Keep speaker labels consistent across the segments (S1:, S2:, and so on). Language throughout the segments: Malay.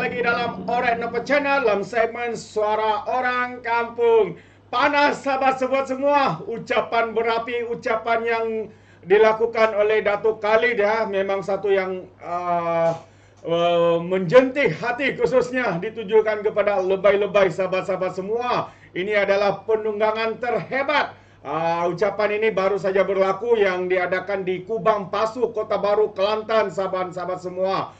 S1: lagi dalam Alright Nampak Channel dalam segmen Suara Orang Kampung. Panas sahabat semua, ucapan berapi, ucapan yang dilakukan oleh Datuk Khalid ya, memang satu yang menjentik hati, khususnya ditujukan kepada lebay-lebay sahabat-sahabat semua. Ini adalah penunggangan terhebat. Ucapan ini baru saja berlaku yang diadakan di Kubang Pasu, Kota Baru, Kelantan, sahabat-sahabat semua.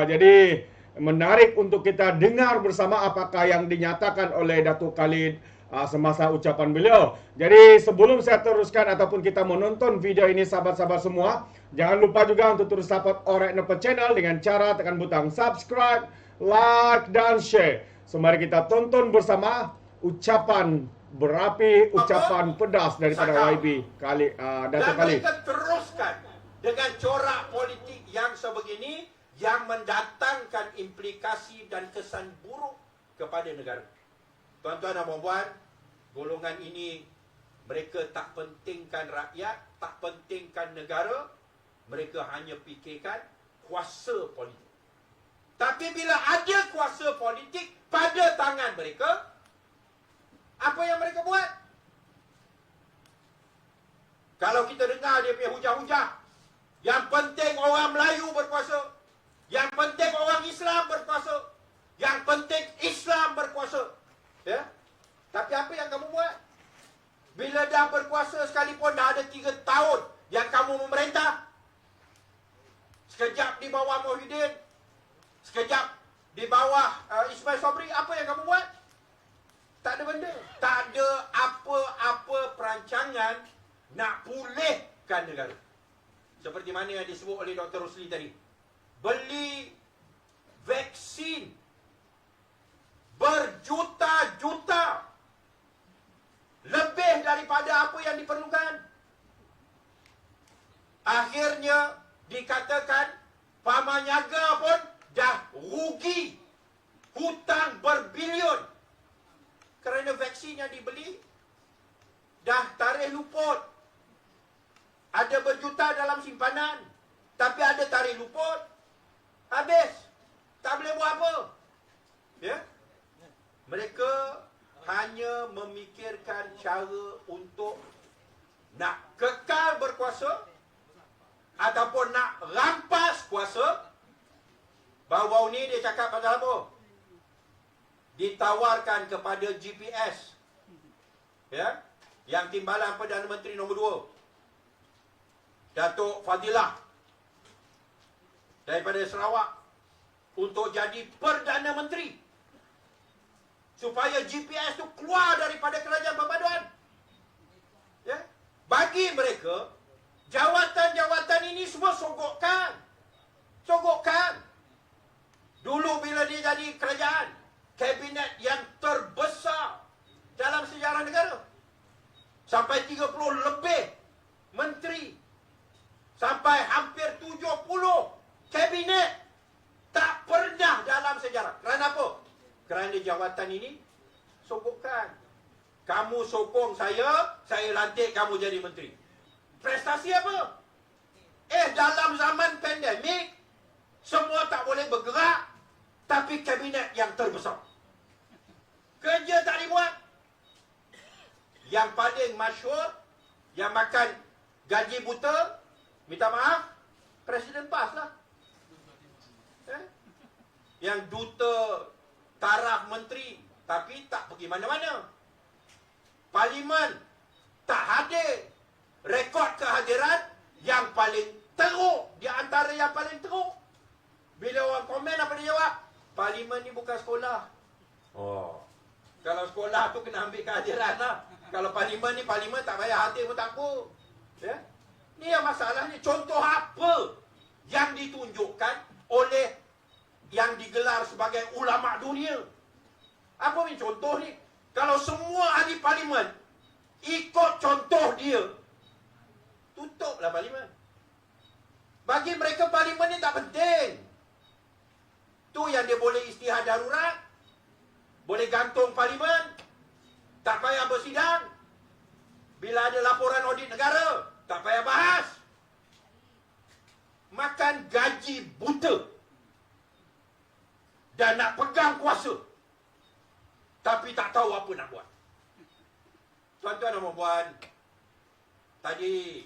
S1: Jadi menarik untuk kita dengar bersama apakah yang dinyatakan oleh Datuk Khalid semasa ucapan beliau. Jadi sebelum saya teruskan ataupun kita menonton video ini sahabat-sahabat semua, jangan lupa juga untuk terus support Alright Nampak Channel dengan cara tekan butang subscribe, like dan share. So mari kita tonton bersama ucapan berapi, ucapan pedas daripada YB Datuk Khalid.
S2: Dan mereka teruskan dengan corak politik yang sebegini yang mendatangkan implikasi dan kesan buruk kepada negara. Tuan-tuan dan puan-puan, golongan ini mereka tak pentingkan rakyat, tak pentingkan negara, mereka hanya fikirkan kuasa politik. Tapi bila ada kuasa politik pada tangan mereka, apa yang mereka buat? Kalau kita dengar dia punya hujah-hujah, yang penting orang Melayu berkuasa, yang penting orang Islam berkuasa, yang penting Islam berkuasa. Ya? Tapi apa yang kamu buat? Bila dah berkuasa sekalipun dah ada 3 tahun yang kamu memerintah, sekejap di bawah Muhyiddin, sekejap di bawah Ismail Sabri, apa yang kamu buat? Tak ada benda. Tak ada apa-apa perancangan nak pulihkan negara. Seperti mana yang disebut oleh Dr. Rosli tadi. Beli vaksin berjuta-juta, lebih daripada apa yang diperlukan. Akhirnya dikatakan Pamanyaga pun dah rugi, hutang berbilion kerana vaksin yang dibeli dah tarikh luput. Ada berjuta dalam simpanan, tapi ada tarikh luput. Habis. Tak boleh buat apa. Ya? Mereka hanya memikirkan cara untuk nak kekal berkuasa ataupun nak rampas kuasa. Baru-baru ni dia cakap pasal apa? Ditawarkan kepada GPS. Ya? Yang Timbalan Perdana Menteri nombor 2. Datuk Fadilah daripada Sarawak untuk jadi Perdana Menteri supaya GPS tu keluar daripada kerajaan perpaduan. Ya? Bagi mereka, jawatan-jawatan ini semua sogokkan. Sogokkan. Dulu bila dia jadi kerajaan, kabinet yang terbesar dalam sejarah negara. Sampai 30 lebih menteri. Sampai hampir 70 kabinet. Tak pernah dalam sejarah. Kerana apa? Kerana jawatan ini sokongkan. Kamu sokong saya lantik kamu jadi menteri. Prestasi apa? Dalam zaman pandemik, semua tak boleh bergerak, tapi kabinet yang terbesar. Kerja tak dibuat. Yang paling masyhur, yang makan gaji buta, minta maaf, Presiden PAS lah. Yang duta taraf menteri, tapi tak pergi mana-mana. Parlimen tak hadir. Rekod kehadiran yang paling teruk, di antara yang paling teruk. Bila orang komen, apa dia jawab? Parlimen ni bukan sekolah. Oh, kalau sekolah tu kena ambil kehadiran lah. Kalau parlimen ni, parlimen tak payah hadir pun tak apa. Ya? Ni yang masalahnya. Contoh apa yang ditunjukkan oleh yang digelar sebagai ulama dunia? Apa ni contoh ni? Kalau semua ahli parlimen ikut contoh dia, tutuplah parlimen. Bagi mereka parlimen ni tak penting. Tu yang dia boleh istihad darurat, boleh gantung parlimen, tak payah bersidang. Bila ada laporan audit negara, tak payah bahas. Makan gaji buta. dan nak pegang kuasa, tapi tak tahu apa nak buat. Tuan-tuan dan puan, tadi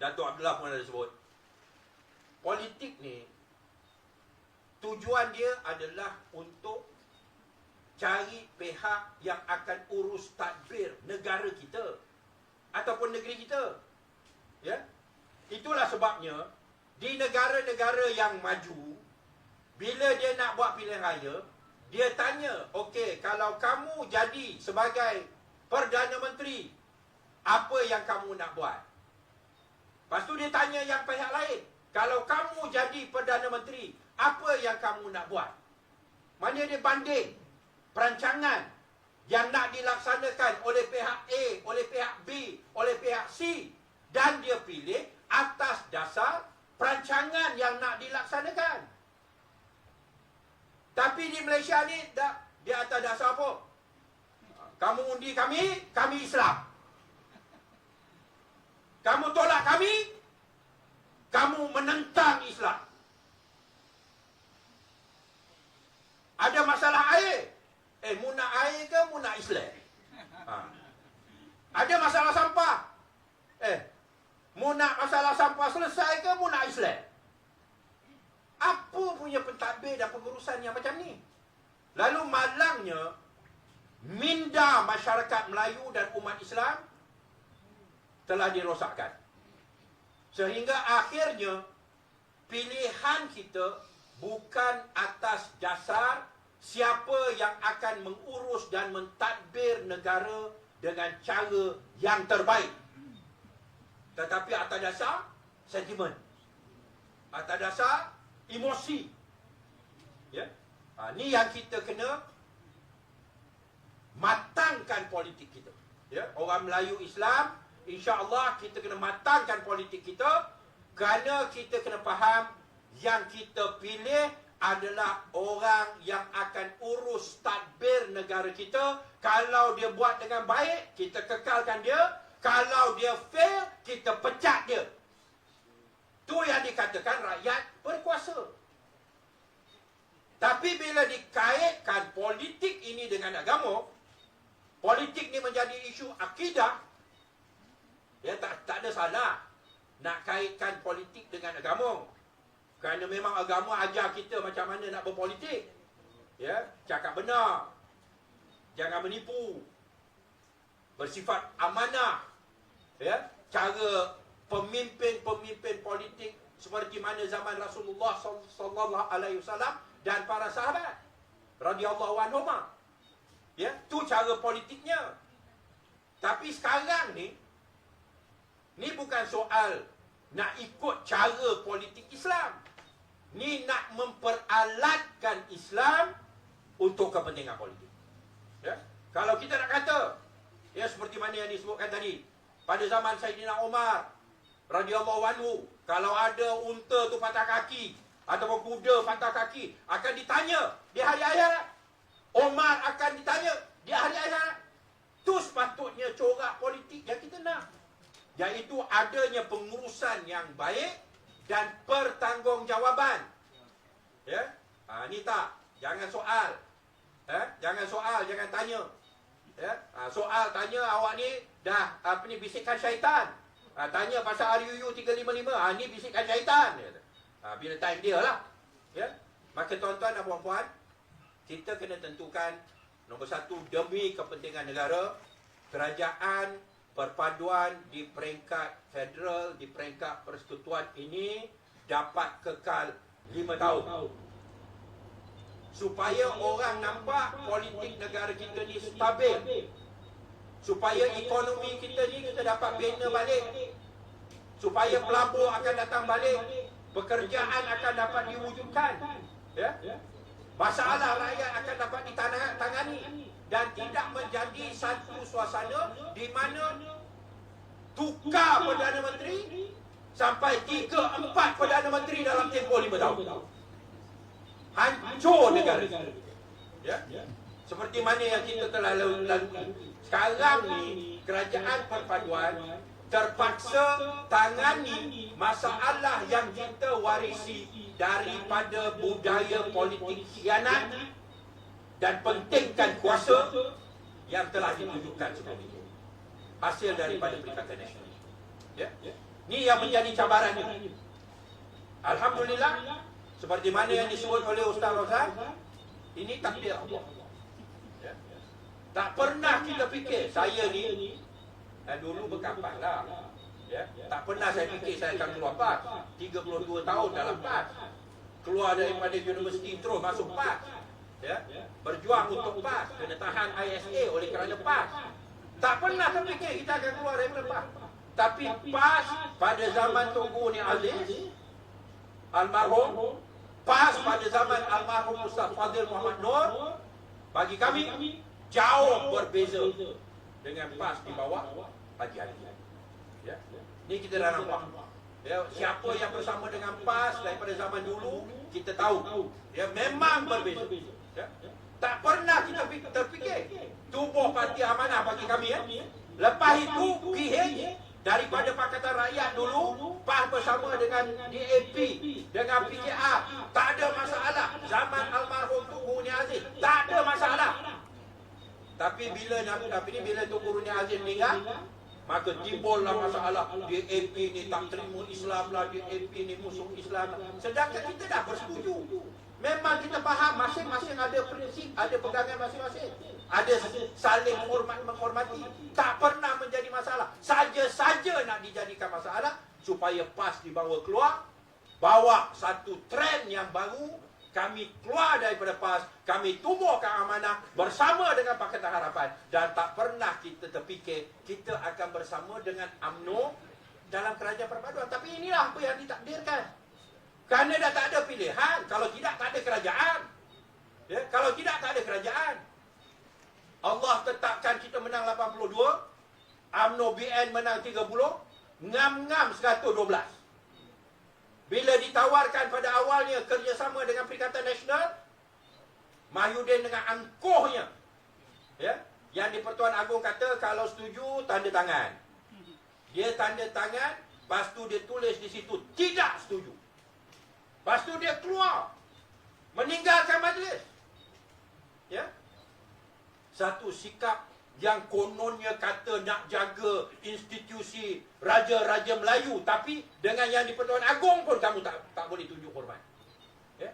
S2: Datuk Abdullah pun ada sebut, politik ni tujuan dia adalah untuk cari pihak yang akan urus tadbir negara kita ataupun negeri kita. Ya? Itulah sebabnya di negara-negara yang maju, bila dia nak buat pilihan raya, dia tanya, okey, kalau kamu jadi sebagai Perdana Menteri, apa yang kamu nak buat? Lepas tu dia tanya yang pihak lain, kalau kamu jadi Perdana Menteri, apa yang kamu nak buat? Mana dia banding perancangan yang nak dilaksanakan oleh pihak A, oleh pihak B, oleh pihak C, dan dia pilih atas dasar perancangan yang nak dilaksanakan. Tapi di Malaysia ni dia atas dasar apa? Kamu undi kami, kami Islam. Kamu tolak kami, kamu menentang Islam. Ada masalah air, mu nak air ke mu nak Islam? Ada masalah sampah, mu nak masalah sampah selesai ke mu nak Islam? Apa punya pentadbir dan pengurusan yang macam ni? Lalu malangnya, minda masyarakat Melayu dan umat Islam telah dirosakkan. Sehingga akhirnya pilihan kita bukan atas dasar siapa yang akan mengurus dan mentadbir negara dengan cara yang terbaik, tetapi atas dasar sentimen, atas dasar emosi. Ya, ni yang kita kena matangkan politik kita. Ya, orang Melayu Islam, insya-Allah kita kena matangkan politik kita, kerana kita kena faham yang kita pilih adalah orang yang akan urus tadbir negara kita. Kalau dia buat dengan baik, kita kekalkan dia. Kalau dia fail, kita pecat dia. Tu yang dikatakan rakyat berkuasa. Tapi bila dikaitkan politik ini dengan agama, politik ni menjadi isu akidah, ya tak ada salah nak kaitkan politik dengan agama. Kerana memang agama ajar kita macam mana nak berpolitik. Ya, cakap benar, jangan menipu, bersifat amanah. Ya, cara pemimpin-pemimpin politik seperti mana zaman Rasulullah sallallahu alaihi wasallam dan para sahabat radhiyallahu anhum. Ya, tu cara politiknya. Tapi sekarang ni bukan soal nak ikut cara politik Islam. Ni nak memperalatkan Islam untuk kepentingan politik. Ya? Kalau kita nak kata, ya seperti mana yang disebutkan tadi, pada zaman Saidina Umar radhiyallahu anhu, kalau ada unta tu patah kaki ataupun kuda patah kaki, akan ditanya di hari akhirat. Umar akan ditanya di hari akhirat. Tu sepatutnya corak politik yang kita nak, iaitu adanya pengurusan yang baik dan pertanggungjawaban. Ya, ni tak, jangan soal, jangan tanya. Ya, soal tanya awak ni dah bisikan syaitan. Tanya pasal RUU 355, ni bisikan syaitan. Bila time dia lah. Ya, maka tuan-tuan dan puan-puan, kita kena tentukan nombor satu, demi kepentingan negara, kerajaan perpaduan di peringkat federal, di peringkat persekutuan ini dapat kekal 5 tahun. Supaya orang nampak politik negara kita ni stabil. Supaya ekonomi kita ni kita dapat bina balik. Supaya pelabur akan datang balik. Pekerjaan akan dapat diwujudkan. Ya? Masalah rakyat akan dapat ditangani. Dan tidak menjadi satu suasana di mana tukar Perdana Menteri sampai 3-4 Perdana Menteri dalam tempoh 5 tahun. Hancur negara. Ya? Seperti mana yang kita telah lalui. Sekarang ni kerajaan perpaduan terpaksa tangani masalah yang kita warisi daripada budaya politik khianat dan pentingkan kuasa yang telah ditunjukkan sebelum itu. Hasil daripada Perikatan Nasional. Ya. Ini yang menjadi cabarannya. Alhamdulillah, seperti mana yang disebut oleh Ustaz Rozan, ini takdir Allah. Ya. Tak pernah kita fikir, saya ni dulu berkapas lah. Ya. Tak pernah saya fikir saya akan keluar PAS. 32 tahun dalam PAS. Keluar daripada universiti terus masuk PAS. Ya. Berjuang untuk PAS, kena tahan ISA oleh kerana PAS. Tak pernah terfikir kita akan keluar daripada PAS. Tapi PAS pada zaman Tunku Ni Aziz almarhum, PAS pada zaman almarhum Ustaz Fadil Muhammad Nur, bagi kami jauh berbeza dengan PAS di bawah Haji Ali. Ya. Ni kita dah nampak. Ya, siapa yang bersama dengan PAS daripada zaman dulu, kita tahu. Ya, memang berbeza. Ya. Tak pernah kita terfikir tubuh Parti Amanah bagi kami. Ya. Lepas itu PH daripada Pakatan Rakyat dulu, PAS bersama dengan DAP, dengan PKR, tak ada masalah. Zaman almarhum Tunku Ni Aziz, tak ada masalah. Tapi bila Tunku Ni Aziz meninggal, maka timbullah masalah. DAP ni tak terima Islam lah, DAP ni musuh Islam lah. Sedangkan kita dah bersetuju. Memang kita faham masing-masing ada prinsip, ada pegangan masing-masing. Ada saling menghormati. Tak pernah menjadi masalah. Saja-saja nak dijadikan masalah supaya PAS dibawa keluar, bawa satu trend yang baru. Kami keluar daripada PAS, kami tubuhkan amanah bersama dengan Pakatan Harapan. Dan tak pernah kita terfikir kita akan bersama dengan UMNO dalam kerajaan perpaduan. Tapi inilah apa yang ditakdirkan. Kerana dah tak ada pilihan. Kalau tidak, tak ada kerajaan. Ya? Kalau tidak, tak ada kerajaan. Allah tetapkan kita menang 82, UMNO BN menang 30, ngam-ngam 112. Bila ditawarkan pada awalnya kerjasama dengan Perikatan Nasional, Mahyudin dengan angkuhnya, ya, yang di-Pertuan Agong kata kalau setuju tanda tangan. Dia tanda tangan, lepas tu dia tulis di situ tidak setuju. Lepas tu dia keluar, meninggalkan majlis. Ya, satu sikap yang kononnya kata nak jaga institusi Raja-Raja Melayu, tapi dengan yang di-Pertuan Agong pun kamu tak boleh tunjuk hormat. Ya?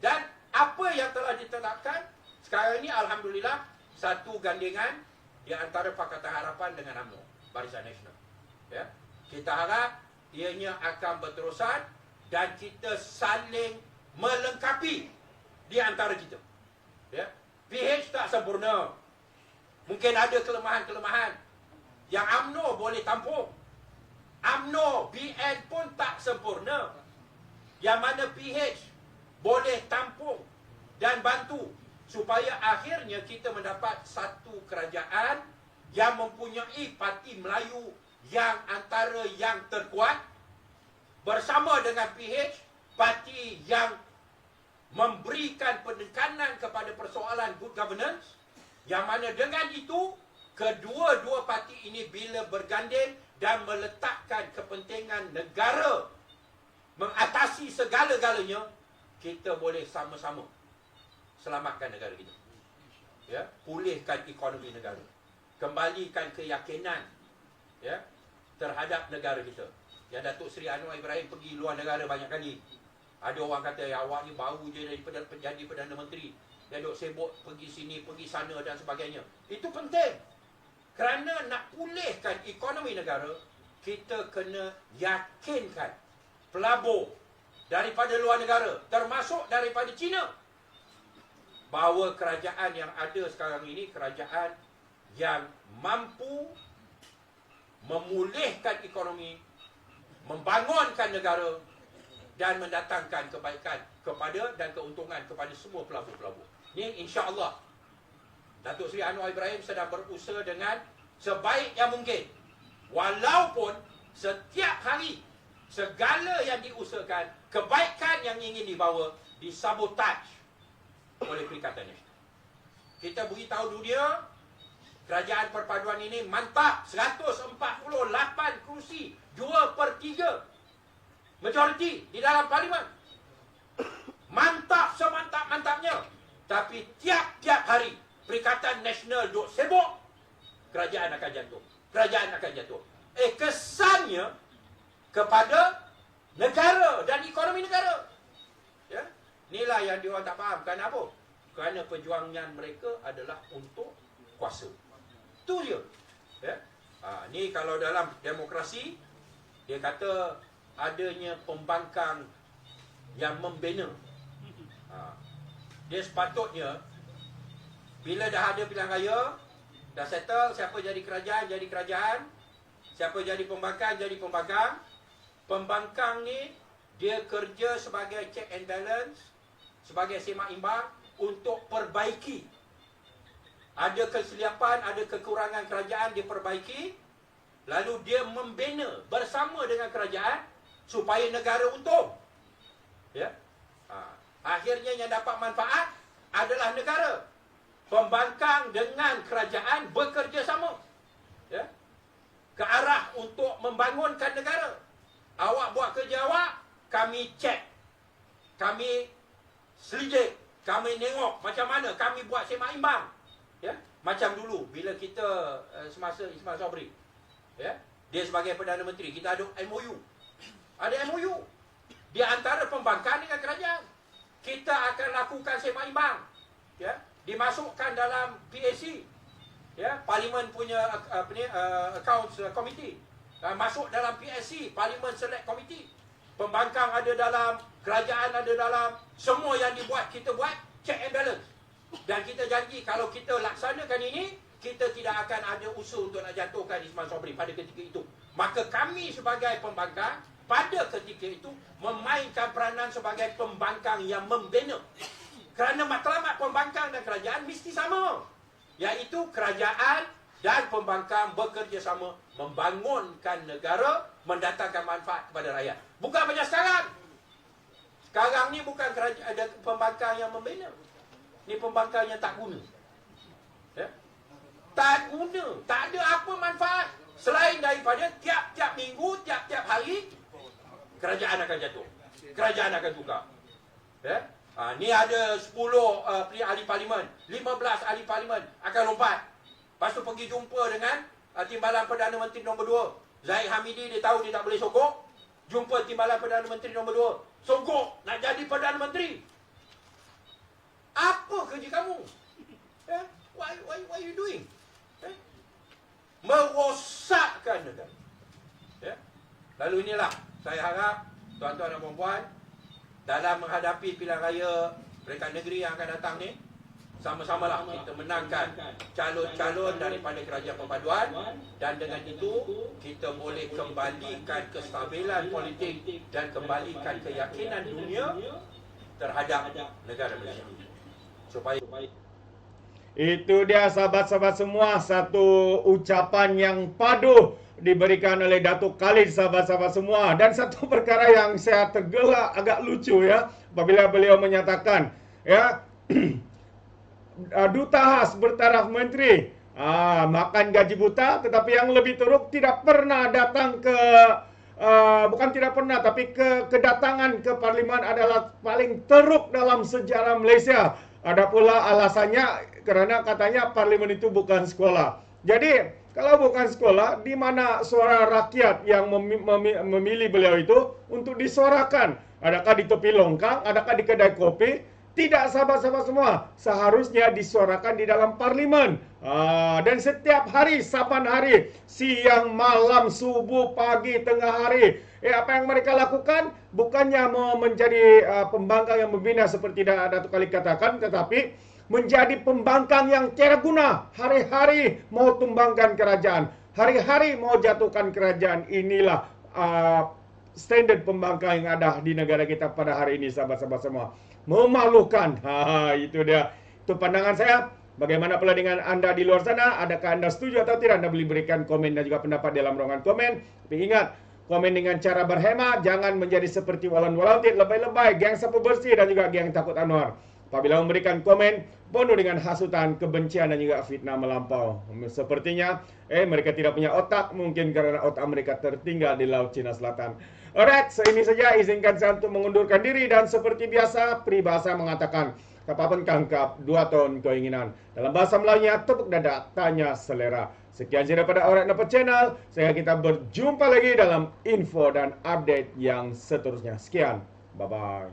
S2: Dan apa yang telah ditetapkan sekarang ini, alhamdulillah, satu gandengan di antara Pakatan Harapan dengan UMNO, Barisan Nasional. Ya? Kita harap ianya akan berterusan dan kita saling melengkapi di antara kita. Ya? PH tak sempurna. Mungkin ada kelemahan-kelemahan yang UMNO boleh tampung. UMNO BN pun tak sempurna. Yang mana PH boleh tampung dan bantu supaya akhirnya kita mendapat satu kerajaan yang mempunyai parti Melayu yang antara yang terkuat bersama dengan PH, parti yang memberikan penekanan kepada persoalan good governance, yang mana dengan itu kedua-dua parti ini bila berganding dan meletakkan kepentingan negara mengatasi segala-galanya, kita boleh sama-sama selamatkan negara kita. Ya, pulihkan ekonomi negara, kembalikan keyakinan, ya, terhadap negara kita. Yang Datuk Seri Anwar Ibrahim pergi luar negara banyak kali. Ada orang kata, ya, awak ni baru je daripada jadi Perdana Menteri, dia duk sibuk pergi sini, pergi sana dan sebagainya. Itu penting. Kerana nak pulihkan ekonomi negara, kita kena yakinkan pelabur daripada luar negara, termasuk daripada China, bahawa kerajaan yang ada sekarang ini kerajaan yang mampu memulihkan ekonomi, membangunkan negara dan mendatangkan kebaikan kepada dan keuntungan kepada semua pelabur-pelabur. Ini insya-Allah Datuk Seri Anwar Ibrahim sedang berusaha dengan sebaik yang mungkin. Walaupun setiap hari segala yang diusahakan, kebaikan yang ingin dibawa disabotaj oleh Perikatan Nasional. Kita beritahu dunia, kerajaan perpaduan ini mantap, 148 kursi, 2/3 majoriti di dalam parlimen. Mantap semantap-mantapnya. Tapi tiap-tiap hari Perikatan Nasional duk sibuk, kerajaan akan jatuh. Kerajaan akan jatuh. Kesannya kepada negara dan ekonomi negara. Ya? Inilah yang diorang tak faham. Kenapa? Kerana perjuangan mereka adalah untuk kuasa. Itu dia. Ya? Ni kalau dalam demokrasi, dia kata adanya pembangkang yang membina. Dia sepatutnya bila dah ada pilihan raya, dah settle siapa jadi kerajaan, jadi kerajaan. Siapa jadi pembangkang, jadi pembangkang. Pembangkang ni dia kerja sebagai check and balance, sebagai semak imbang untuk perbaiki. Ada kesilapan, ada kekurangan kerajaan, dia perbaiki. Lalu dia membina bersama dengan kerajaan supaya negara untung. Ya. Akhirnya yang dapat manfaat adalah negara. Pembangkang dengan kerajaan bekerja sama. Ya. Ke arah untuk membangunkan negara. Awak buat kerja awak, kami cek. Kami selidik. Kami tengok macam mana kami buat semak imbang. Ya. Macam dulu bila kita semasa Ismail Sabri. Ya. Dia sebagai Perdana Menteri, kita ada MOU. Ada MOU. Di antara pembangkang dengan kerajaan. Kita akan lakukan semak imbang. Ya. Dimasukkan dalam PAC. Ya, Parlimen punya Accounts Committee. Masuk dalam PSC, Parlimen Select Committee. Pembangkang ada dalam, kerajaan ada dalam, semua yang dibuat, kita buat check and balance. Dan kita janji kalau kita laksanakan ini, kita tidak akan ada usaha untuk nak jatuhkan Ismail Sabri pada ketika itu. Maka kami sebagai pembangkang, pada ketika itu, memainkan peranan sebagai pembangkang yang membina. Kerana matlamat pembangkang dan kerajaan mesti sama. Iaitu kerajaan dan pembangkang bekerjasama membangunkan negara, mendatangkan manfaat kepada rakyat. Bukan macam sekarang. Sekarang ni bukan kerajaan, ada pembangkang yang membina. Ni pembangkang yang tak guna. Ya? Tak guna. Tak ada apa manfaat. Selain daripada tiap-tiap minggu, tiap-tiap hari, kerajaan akan jatuh. Kerajaan akan tukar. Ya? Ni ada 10 ahli parlimen, 15 ahli parlimen akan lompat. Lepas tu pergi jumpa dengan timbalan Perdana Menteri nombor 2. Zahid Hamidi, dia tahu dia tak boleh sogok. Jumpa timbalan Perdana Menteri nombor 2. Sogok nak jadi Perdana Menteri. Apa kerja kamu? What you doing? Merosakkan negara. Lalu inilah saya harap tuan-tuan dan puan-puan, dalam menghadapi pilihan raya peringkat negeri yang akan datang ni, sama-samalah kita menangkan calon-calon daripada kerajaan perpaduan, dan dengan itu kita boleh kembalikan kestabilan politik dan kembalikan keyakinan dunia terhadap negara Malaysia. Supaya
S1: itu dia sahabat-sahabat semua, satu ucapan yang padu diberikan oleh Datuk Khalid, sahabat-sahabat semua. Dan satu perkara yang saya tergelak, agak lucu ya, apabila beliau menyatakan ya duta khas bertaraf menteri makan gaji buta, tetapi yang lebih teruk tidak pernah datang ke bukan tidak pernah, tapi kedatangan ke parlimen adalah paling teruk dalam sejarah Malaysia. Ada pula alasannya kerana katanya parlimen itu bukan sekolah. Jadi kalau bukan sekolah, di mana suara rakyat yang memilih beliau itu untuk disuarakan? Adakah di tepi longkang? Adakah di kedai kopi? Tidak, sahabat-sahabat semua. Seharusnya disuarakan di dalam parlimen. Dan setiap hari, saban hari, siang, malam, subuh, pagi, tengah hari. Apa yang mereka lakukan? Bukannya menjadi pembangkang yang membina seperti Datuk Khalid katakan, tetapi menjadi pembangkang yang tiada guna. Hari-hari mau tumbangkan kerajaan. Hari-hari mau jatuhkan kerajaan. Inilah standard pembangkang yang ada di negara kita pada hari ini, sahabat-sahabat semua. Memalukan. Itu dia. Itu pandangan saya. Bagaimana pula dengan anda di luar sana? Adakah anda setuju atau tidak? Anda boleh berikan komen dan juga pendapat dalam ruangan komen. Tapi ingat, komen dengan cara berhemat. Jangan menjadi seperti Walan Walautit, lebay-lebay, geng sapu bersih dan juga geng takut Anwar. apabila memberikan komen penuh dengan hasutan, kebencian dan juga fitnah melampau. Sepertinya mereka tidak punya otak, mungkin karena otak mereka tertinggal di Laut Cina Selatan. Alright, ini saja, izinkan saya untuk mengundurkan diri, dan seperti biasa peribahasa mengatakan kapapun kangkap, 2 ton keinginan. Dalam bahasa Melayunya, tepuk dada, tanya selera. Sekian saja daripada Alright Dapat Channel. Saya kita berjumpa lagi dalam info dan update yang seterusnya. Sekian, bye-bye.